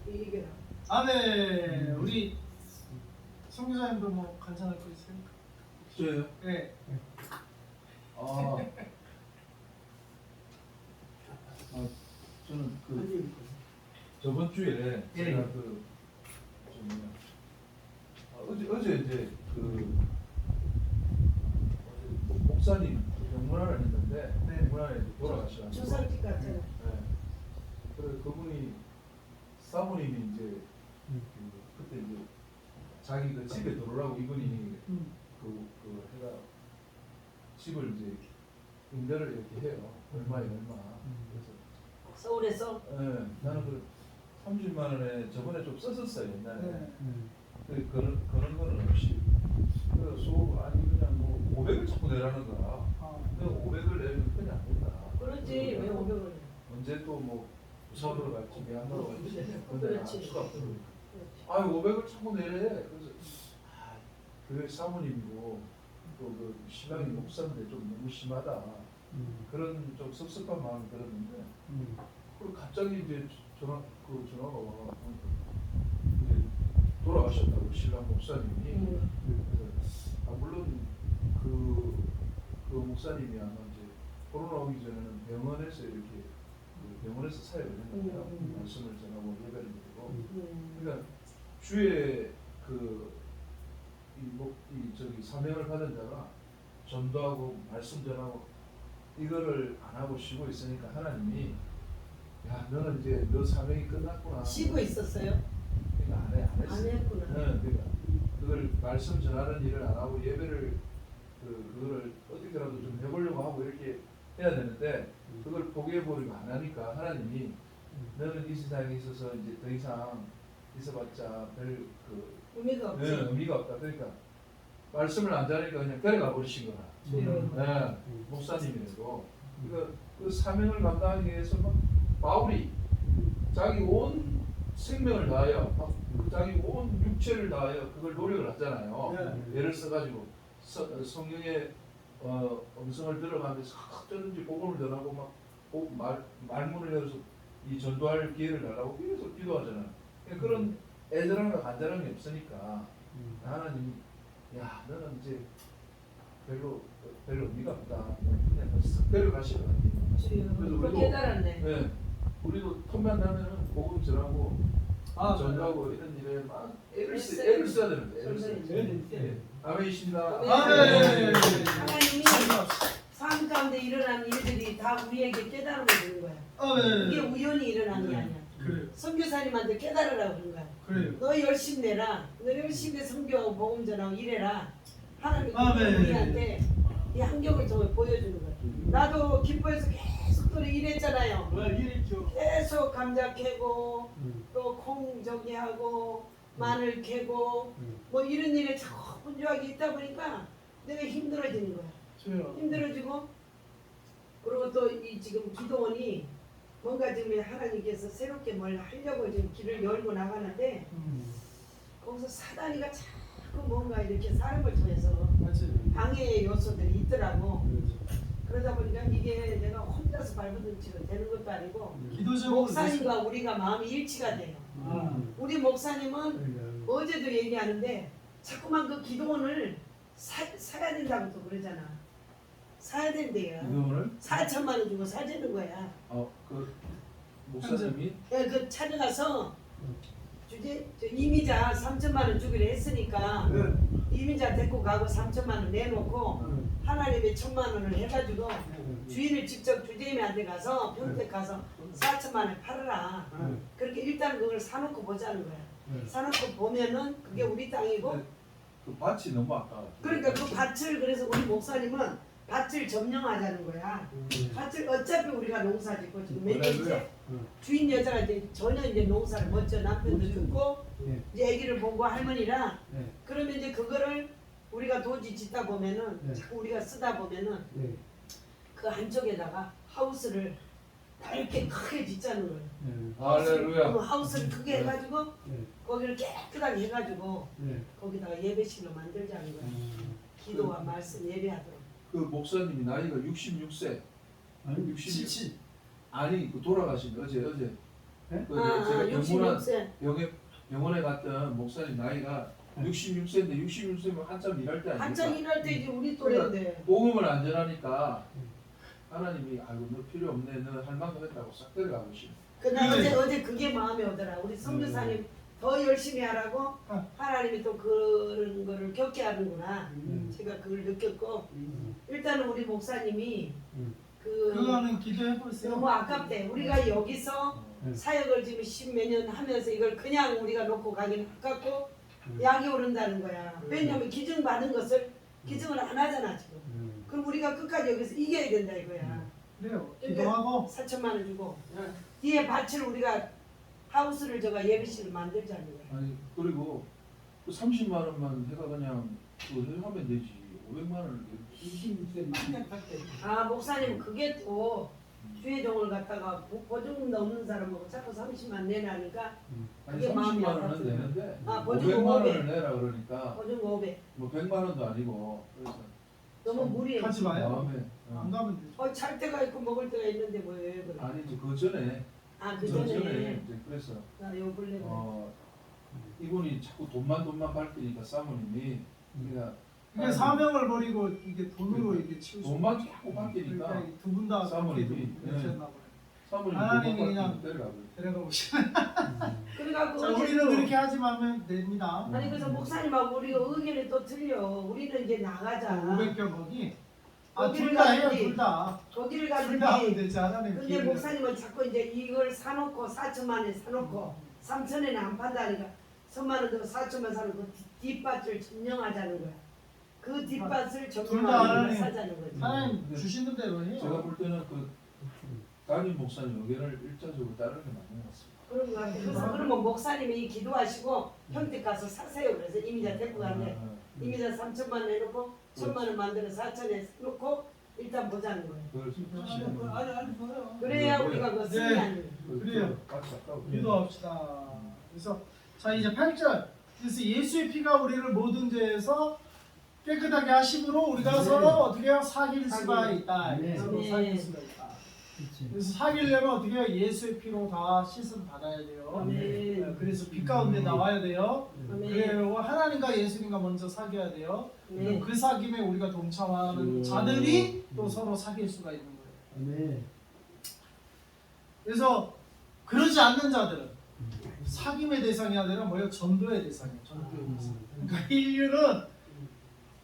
이겨라. 아멘. 우리 송교사님도 뭐 간단할 거 있습니까? 저요? 네. 아, 저는 그 저번 주에 예. 제가 어제 이제 그 목사님 병문안을 했는데 네. 병문안에 이제 돌아가셔가지고 주상집 같잖아. 네. 그래서 그분이 사모님이 이제 그때 이제 자기 그 집에 들어오라고 이분이 그 해가 집을 이제 임대를 이렇게 해요. 얼마에 얼마. 그래서 서울에서 예, 나는 그 30만 원에 저번에 좀 썼었어요 옛날에. 네. 그런 거는 없이. 그래서 아니 그냥 뭐 500을 자꾸 내라는 거야. 아, 그 500을 내면 그냥 안 된다. 그렇지 왜 500원이야? 언제 또 뭐 서울로 갈지 미안하러 갈지 근데 알 그렇지. 수가 없더라고. 아 500을 자꾸 내래. 그래서 교회 사모님이고 또 그 신랑이 목사인데 좀 너무 심하다. 그런 좀 섭섭한 마음이 들었는데 그리고 갑자기 이제 전화가 와 이제 돌아가셨다고 신랑 목사님이. 그래서 물론 그 목사님이 아마 이제 코로나 오기 전에는 병원에서 이렇게 병원에서 사역을 했는데요. 말씀을 전하고 예배를 드리고. 그러니까 주의 저기 사명을 받은 자가 전도하고 말씀 전하고 이거를 안 하고 쉬고 있으니까 하나님이 야 너는 이제 너 사명이 끝났구나. 쉬고 있었어요? 그러니까 안 했어요. 안 했구나. 네, 그러니까 그걸 말씀 전하는 일을 안 하고 예배를 그거를 어떻게라도 좀 해보려고 하고 이렇게 해야 되는데 그걸 포기해버리고 안 하니까 하나님이 너는 이 세상에 있어서 이제 더 이상 있어봤자 별 의미가 없지. 의미가 없다. 그러니까 말씀을 안 전하니까 그냥 데려가 버리신 거라. 네, 목사님이라도 그 사명을 감당하기 위해서 막 바울이 자기 온 생명을 다하여 자기 온 육체를 다하여 그걸 노력을 하잖아요. 네. 애를 써가지고 성경의 음성을 들어가면서 어쩌든지 복음을 전하고 막 말문을 열어서 이 전도할 기회를 달라고 계속 기도하잖아요. 그러니까 그런 애절함과 간절함이 없으니까 하나님이 야 너는 이제 별로 의미가 없다. 그냥 쓱 데려가시는 것 같아요. 그래서 그 우리도 깨달았네. 네, 우리도 틈만 나면은 복음 전하고 아, 전도하고 이런 일에 막 애를 애를 써야 되는데 애를 써야 써야 되는데. 네. 아멘이십니다. 네. 하나님이 삶 가운데 일어난 일들이 다 우리에게 깨달음을 주는 거야. 아, 네. 이게 우연히 일어난 게 네. 아니야. 그래요. 선교사님한테 깨달으라고 그런 거야. 그래요. 너 열심히 내라. 너 열심히 선교하고 복음 전하고 일해라. 하나님이 아멘. 우리한테 이 환경을 통해 보여주는 거야. 나도 기뻐해서 계속 또 일했잖아요. 일했죠. 계속 감자 캐고 또 콩 저기 하고 마늘 캐고 뭐 이런 일에 자꾸 분주하게 있다 보니까 내가 힘들어지는 거야. 저요. 힘들어지고 그리고 또 이 지금 기도원이 뭔가 지금 하나님께서 새롭게 뭘 하려고 지금 길을 열고 나가는데 거기서 사단이가 자꾸 뭔가 이렇게 사람을 통해서 맞아요. 방해의 요소들이 있더라고. 그렇죠. 그러다 보니까 이게 내가 혼자서 발버둥치고 되는 것도 아니고 기도 제목을 목사님과 우리가 마음이 일치가 돼요. 아, 우리 목사님은 어제도 얘기하는데 자꾸만 그 기도원을 사야 된다고 또 그러잖아. 사야 된대요. 이거를 4천만 원 주고 사주는 거야. 그 목사님이 그 찾아가서 주제 저 이미자 3천만 원 주기로 했으니까 이미자 데리고 가고 3천만 원 내놓고 하나님의 1,000만 원을 해가지고 주인을 직접 주재님한테 가서 평택 가서 4천만 원 팔아라. 그렇게 일단 그걸 사놓고 보자는 거야. 사놓고 보면은 그게 우리 땅이고 그 밭이 너무 아까워. 그러니까 그 밭을 그래서 우리 목사님은 밭을 점령하자는 거야. 밭을 어차피 우리가 농사 짓고 지금 몇 년째 주인 여자가 이제 전혀 이제 농사를 못져 남편도 죽고 이제 아기를 보고 할머니라 그러면 이제 그거를 우리가 도지 짓다 보면은 자꾸 우리가 쓰다 보면은 그 한쪽에다가 하우스를 넓게 크게 짓자는 거예요. 할렐루야. 그 하우스를 크게 해가지고 거기를 깨끗하게 해가지고 거기다가 예배실로 만들자는 거야. 기도와 말씀 예배하도록. 그 목사님이 나이가 66세. 아니 67. 아니 그 돌아가신 어제. 네? 그 제가 66세. 병원에 갔던 목사님 나이가 66세인데 66세면 한참 일할 때 아닙니까? 한창 일할 때 이제 우리 또래인데. 복음을 안 전하니까 하나님이 아이고 너 필요 없네 너 할 만큼 했다고 싹 데려가고 싶어. 그날 어제 그게 마음에 오더라. 우리 선교사님 더 열심히 하라고 하나님이 또 그런 거를 겪게 하는구나. 제가 그걸 느꼈고 일단은 우리 목사님이 그거는 기도해 보세요. 너무 아깝대. 우리가 여기서 사역을 지금 10몇 년 하면서 이걸 그냥 우리가 놓고 가기는 아깝고 약이 오른다는 거야. 왜냐하면 기증 받은 것을 기증을 안 하잖아 지금. 그럼 우리가 끝까지 여기서 이겨야 된다 이거야. 그래요. 기도하고 4천만 원 주고 뒤에 밭을 우리가 하우스를 저가 예배실을 만들자는 거야. 아니 그리고 그 30만 원만 해가 그냥 그 하면 되지 500만 원을 26세 만년 탈때 아 목사님 그게 또 주회종을 갖다가 보증 넘는 사람하고 자꾸 30만 내라니까 아니 그게 마음이 30만 원은 아팠어요. 되는데 아, 보증 500만 500. 원을 내라 그러니까 보증 500 뭐 100만 원도 아니고 그래서 너무 무리해. 하지 마요. 마음에 안 가면 되죠. 잘 때가 있고 먹을 때가 있는데 왜 그래? 아니지 그 전에 아그 그 전에 전에 이제 그래서 나요 근래 이분이 자꾸 돈만 밝히니까 사모님이 그러니까 이게 사명을 버리고 이게 돈으로 이게 치우고 돈만 자꾸 밝히니까 두 분 다 사모님이, 그러셨나 봐요. 사모님 하나님이 돈만 그냥 밝히면 데려가고 데려가 보시죠. 그래갖고 자, 어제도 우리는 그렇게 하지만 됩니다. 아니 그래서 목사님하고 우리가 의견이 또 틀려. 우리는 이제 나가자. 500개 거기. 거기를 둘 다 해요, 가든지. 둘 다. 거기를 둘 다 하면 가든지. 되지. 하나님 근데 기회를. 목사님은 자꾸 이제 이걸 사놓고 4천만 원에 사놓고 3천에는 안 판다니까 3만 원 들어 4천만 사는 그 뒷밭을 점령하자는 거야. 그 뒷밭을 둘다 점령하는 걸 하나님. 사자는 거지. 하나님 근데 주시는 대로 해요. 제가 볼 때는 그 담임 목사님 의견을 일차적으로 따르는 게 맞는 것 같습니다. 그런 거 같아. 그래서 그러면 목사님이 기도하시고 평택 가서 사세요. 그래서 이미자 데리고 가는데 이미자 3천만 원 내놓고 1,000만 원 만들어 4천에 놓고 일단 보자는 거예요. 아니 좋아요. 그래야 우리가 그 승리하는 거예요. 그래요. 같이 아까워. 기도합시다. 그래서 자 이제 8절. 그래서 예수의 피가 우리를 모든 죄에서 깨끗하게 하심으로 우리가 네. 서로 어떻게 해요? 사귈 수가 사귀. 있다. 네. 서로 네. 사귈 수가 있다. 그치. 그래서 사귀려면 어떻게 해요? 예수의 피로 다 씻음 받아야 돼요. 아멘. 그래서 빛 가운데 나와야 돼요. 아멘. 그래요. 하나님과 예수님과 먼저 사귀어야 돼요. 네. 그 사귐에 우리가 동참하는 자들이 또 서로 사귈 수가 있는 거예요. 아멘. 그래서 그러지 않는 자들은 사귐의 대상이 아니라 뭐예요? 전도의 대상이에요. 전도의 대상. 그러니까 인류는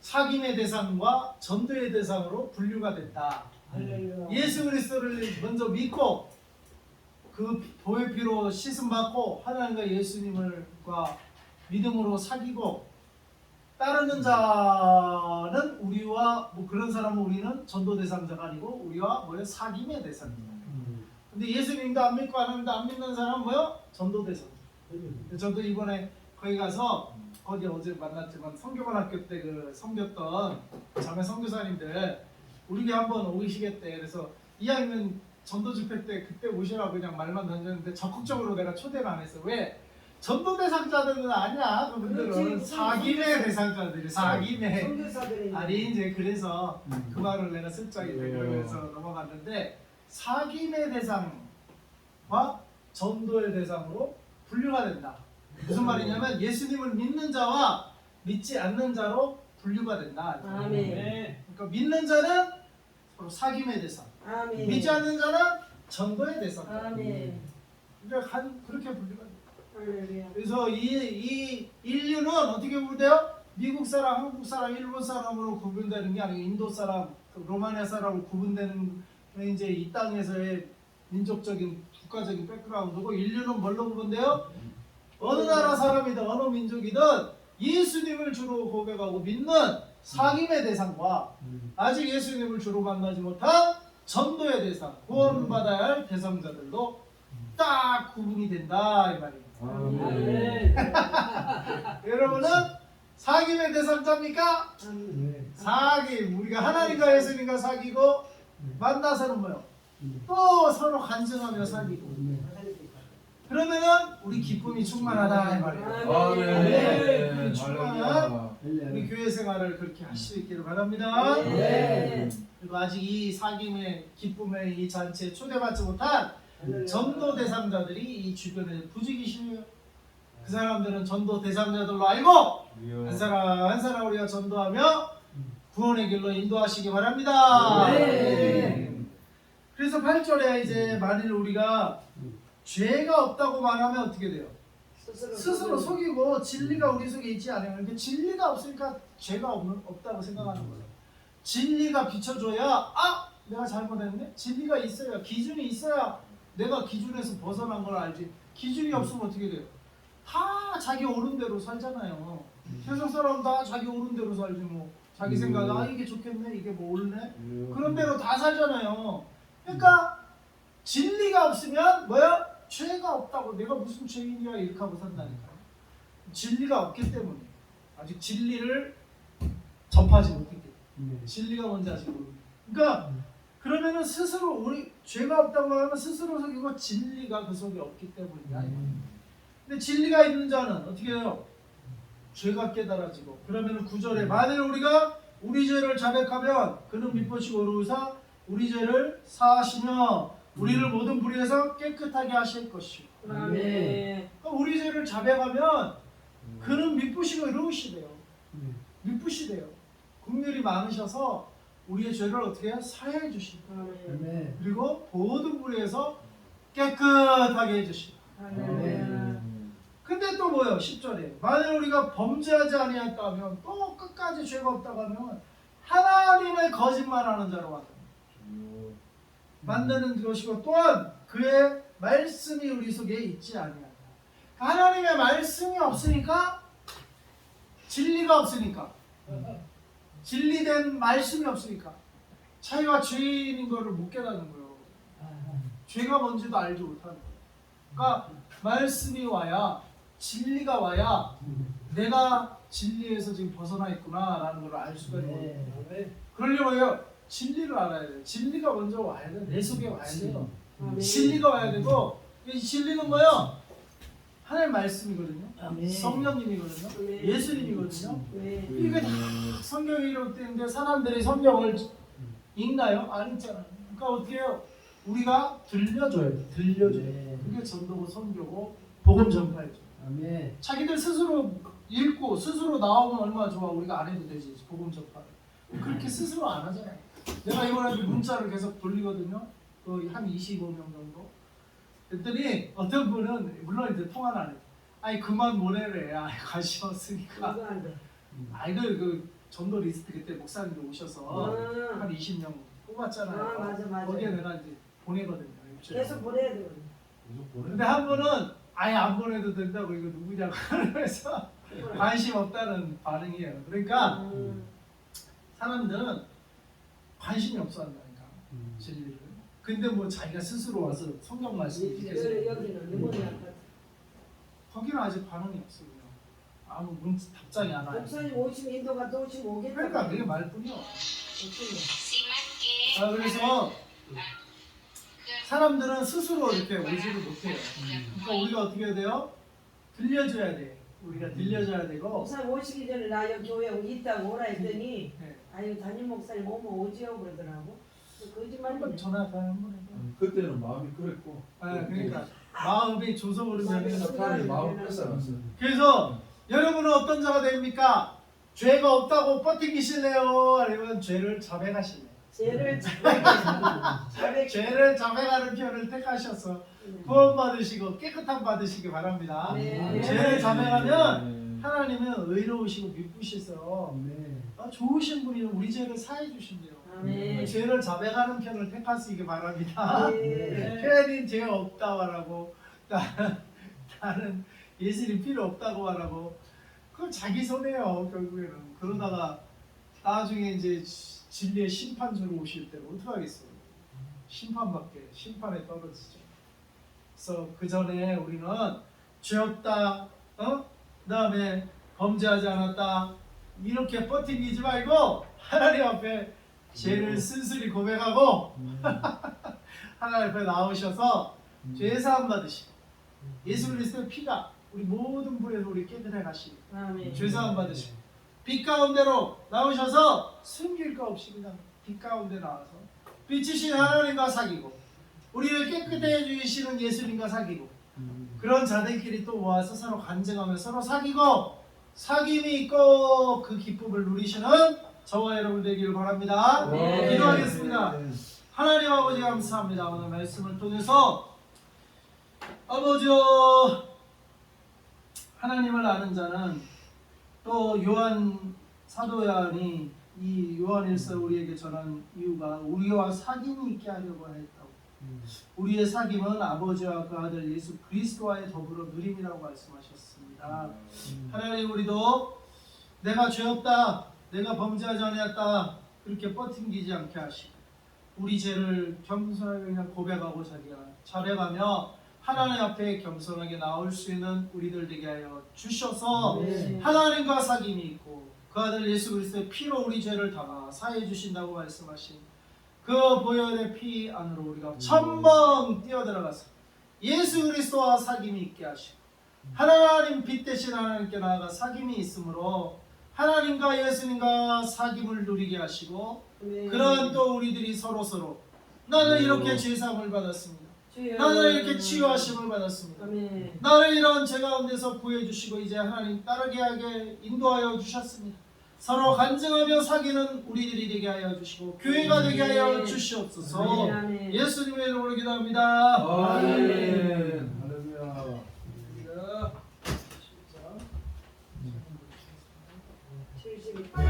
사귐의 대상과 전도의 대상으로 분류가 됐다. 할렐루야. 예수 그리스도를 먼저 믿고 그 보혈 피로 씻음 받고 하나님과 예수님을과 믿음으로 사귀고 따르는 자는 우리와 뭐 그런 사람은 우리는 전도 대상자가 아니고 우리와 뭐예요? 사귐의 대상이다. 근데 예수님도 안 믿고 하나님도 안 믿는 사람은 뭐요? 전도 대상자. 저도 이번에 거기 가서 어디 어제 만났지만 성교관학교 때 그 섬겼던 자매 선교사님들 우리 교회 한번 오시겠대. 그래서 이왕이면 전도 집회 때 그때 오시라고 그냥 말만 던졌는데 적극적으로 내가 초대를 안 했어. 왜? 전도 대상자들은 아니야. 그분들은 그렇지. 사귐의 대상자들이 사귐의 선교사들이 아니 이제 그래서 그 말을 내가 슬쩍 이제 그러면서 넘어갔는데 사귐의 대상과 전도의 대상으로 분류가 된다. 무슨 말이냐면 예수님을 믿는 자와 믿지 않는 자로 분류가 된다. 아멘. 그러니까 믿는 자는 서로 사귐의 대상, 아멘. 믿지 않는 자는 전도의 대상. 아멘. 그러니까 그렇게 분류가 돼. 할렐루야. 그래서 이 인류는 어떻게 구분돼요? 미국 사람, 한국 사람, 일본 사람으로 구분되는 게 아니고 인도 사람, 로마니아 사람으로 구분되는 이제 이 땅에서의 민족적인 국가적인 백그라운드고 인류는 뭘로 구분돼요? 어느 나라 사람이든 어느 민족이든 예수님을 주로 고백하고 믿는 사귐의 대상과 아직 예수님을 주로 만나지 못한 전도의 대상, 구원받아야 할 대상자들도 딱 구분이 된다 이 말이에요. 아멘. 여러분은 사귐의 대상자입니까? 아멘. 사귐, 우리가 하나님과 예수님과 사귀고 만나서는 뭐요? 또 서로 간증하며 사귀고 그러면은 우리 기쁨이 충만하다 이 말이에요. 아멘. 충만한 우리 교회 생활을 그렇게 할 수 있기를 바랍니다. 네. 그리고 아직 이 사귐의 기쁨의 이 잔치에 초대받지 못한 전도 대상자들이 이 주변에 부지기시네요. 그 사람들은 전도 대상자들로 알고 한 사람 한 사람 우리가 전도하며 구원의 길로 인도하시기 바랍니다. 네. 그래서 8절에 이제 만일 우리가 죄가 없다고 말하면 어떻게 돼요? 스스로 속이고 진리가 우리 속에 있지 않아요. 그러니까 진리가 없으니까 죄가 없다고 생각하는 거예요. 진리가 비춰줘야 내가 잘못했네? 진리가 있어야 기준이 있어야 내가 기준에서 벗어난 걸 알지. 기준이 없으면 어떻게 돼요? 다 자기 옳은 대로 살잖아요. 세상 사람 다 자기 옳은 대로 살지 뭐. 자기 생각에 이게 좋겠네, 이게 뭐 옳네. 그런 대로 다 살잖아요. 그러니까 진리가 없으면 뭐야? 죄가 없다고 내가 무슨 죄인이야 이렇게 하고 산다니까요. 진리가 없기 때문에 아직 진리를 접하지 못했기 때문에 진리가 뭔지 아직 모르고. 그러니까 그러면은 스스로 우리 죄가 없다고 하면 스스로 속이고 진리가 그 속에 없기 때문이야. 근데 진리가 있는 자는 어떻게 해요? 죄가 깨달아지고 그러면은 9절에 만일 우리가 우리 죄를 자백하면 그는 미쁘시고 의로우사 우리 죄를 사하시며 우리를 모든 불의에서 깨끗하게 하실 것이요. 아멘. 그러니까 우리 죄를 자백하면 그는 미쁘시고 의로우시대요. 미쁘시대요. 긍휼이 많으셔서 우리의 죄를 어떻게 해요? 사해 주시고 아멘. 그리고 모든 불의에서 깨끗하게 해주시고. 할렐루야. 근데 또 뭐예요? 10절에 만일 우리가 범죄하지 아니했다면 또 끝까지 죄가 없다고 하면 하나님을 거짓말하는 자로 만드는 것이고 또한 그의 말씀이 우리 속에 있지 아니하다. 하나님의 말씀이 없으니까 진리가 없으니까 진리된 말씀이 없으니까 자기가 죄인인 것을 못 깨닫는 거예요. 죄가 뭔지도 알지 못하는 거예요. 그러니까 말씀이 와야 진리가 와야 내가 진리에서 지금 벗어나 있구나라는 걸 알 수가 있는 거예요. 그러려면 진리를 알아야 돼요. 진리가 먼저 와야 돼요. 내 속에 와야 돼요. 아멘. 진리가 와야 되고 이 진리는 뭐예요? 하나님 말씀이거든요. 아멘. 성령님이거든요. 아멘. 예수님이거든요. 네. 이게 다 성경에 이렇게 사람들이 성경을 읽나요? 안 읽잖아요. 그러니까 어떻게 해요? 우리가 들려줘야 돼. 들려줘야 돼. 그게 전도고 선교고 복음 전파이죠. 아멘. 자기들 스스로 읽고 스스로 나오면 얼마나 좋아. 우리가 안 해도 되지. 복음 전파를. 그렇게 스스로 안 하잖아요. 내가 이번에 문자를 계속 돌리거든요. 한 25명 정도. 그랬더니 어떤 분은 물론 이제 통화는 안 해요. 아니 그만 보내래. 아니 관심 없으니까. 그거 안 돼. 아니 그 전도 리스트 그때 목사님들 오셔서 아. 한 20명 뽑았잖아요. 아, 맞아. 거기에 내가 이제 보내거든요. 일주일에. 계속 보내야 돼. 계속 보내. 근데 한 분은 아예 안 보내도 된다고 이거 누구냐고 그래서 관심 없다는 반응이에요. 그러니까 사람들은 관심이 없어 한다니까 진리를. 근데 뭐 자기가 스스로 와서 성경 말씀 읽겠어요. 여기는 누구냐? 거기는 아직 반응이 없어요. 아무 답장이 안 와요. 목사님 오시면 인도가 또 오시면 오겠다. 그러니까 그게 말뿐이요. 어쩌면. 아 그래서 사람들은 스스로 이렇게 오지를 못해요. 그러니까 우리가 어떻게 해야 돼요? 들려줘야 돼. 우리가 들려줘야 되고. 목사님 오시기 전에 나 여기 교회 있다고 오라 했더니 네. 아유 담임 목사님 오면 오지요 그러더라고. 한번 거짓말이네. 전화 한번 해봐. 그때는 마음이 그랬고. 네, 그러니까 마음이 조성오르면 사탄이 마음을 뺏어갔어. 그래서 여러분은 어떤 자가 됩니까? 죄가 없다고 버티기실래요? 아니면 죄를 자백하실래요? 죄를 자백. 죄를 자백하는 편을 택하셔서 구원받으시고 깨끗함 받으시기 바랍니다. 네. 죄를 자백하면 하나님은 의로우시고 기쁘시서 아멘. 좋으신 분이 우리 죄를 사해 주신대요. 아멘. 죄를 자백하는 편을 택하시기 바랍니다. 네. 괜히 죄 없다 말하고 나는 예수님 필요 없다고 말하고 그건 자기 손해요 결국에는. 그러다가 나중에 이제 진리의 심판주로 오실 때는 어떡하겠어요. 심판에 떨어지죠. 그래서 그 전에 우리는 죄 없다, 그다음에 범죄하지 않았다 이렇게 버티기지 말고 하나님 앞에 죄를 쓴쓸히 고백하고 하나님 앞에 나오셔서 죄 사함 받으시고 예수 그리스도의 피가 우리 모든 불에서 우리 깨끗해 가시고 아멘. 죄 사함 받으시고 빛 가운데로 나오셔서 숨길 거 없이 그냥 빛 가운데 나와서 빛이신 하나님과 사귀고 우리를 깨끗해 해주시는 예수님과 사귀고 그런 자들끼리 또 모아서 서로 간증하며 서로 사귀고 사귐이 있고 그 기쁨을 누리시는 저와 여러분 되기를 바랍니다. 네. 기도하겠습니다. 하나님 아버지 감사합니다. 오늘 말씀을 통해서 아버지 하나님을 아는 자는 또 요한 사도 요한이 이 요한일서 우리에게 전한 이유가 우리와 사귐이 있게 하려고 했다고. 우리의 사귐은 아버지와 그 아들 예수 그리스도와의 더불어 누림이라고 말씀하셨습니다. 하나님 우리도 내가 죄 없다, 내가 범죄하지 아니었다 그렇게 버팅기지 않게 하시고 우리 죄를 겸손하게 그냥 고백하고 자기가 자백하며 하나님 앞에 겸손하게 나올 수 있는 우리들 되게 하여 주셔서 네. 하나님과 사귐이 있고 그 아들 예수 그리스도의 피로 우리 죄를 다 사해 주신다고 말씀하신 그 보혈의 피 안으로 우리가 첨벙 뛰어들어가서 예수 그리스도와 사귐이 있게 하시고 하나님 빛 대신 하나님께 나아가 사귐이 있으므로 하나님과 예수님과 사귐을 누리게 하시고 그러한 또 우리들이 서로 나는 이렇게 죄사함을 받았습니다. 나는 이렇게 치유하심을 받았습니다. 아멘. 나를 이런 죄 가운데서 구해주시고 이제 하나님 따르게 하게 인도하여 주셨습니다. 서로 간증하며 사귀는 우리들이 되게 하여 주시고 교회가 되게 하여 주시옵소서. 아멘, 아멘. 예수님의 이름으로 기도합니다. 아멘. 할렐루야. 72.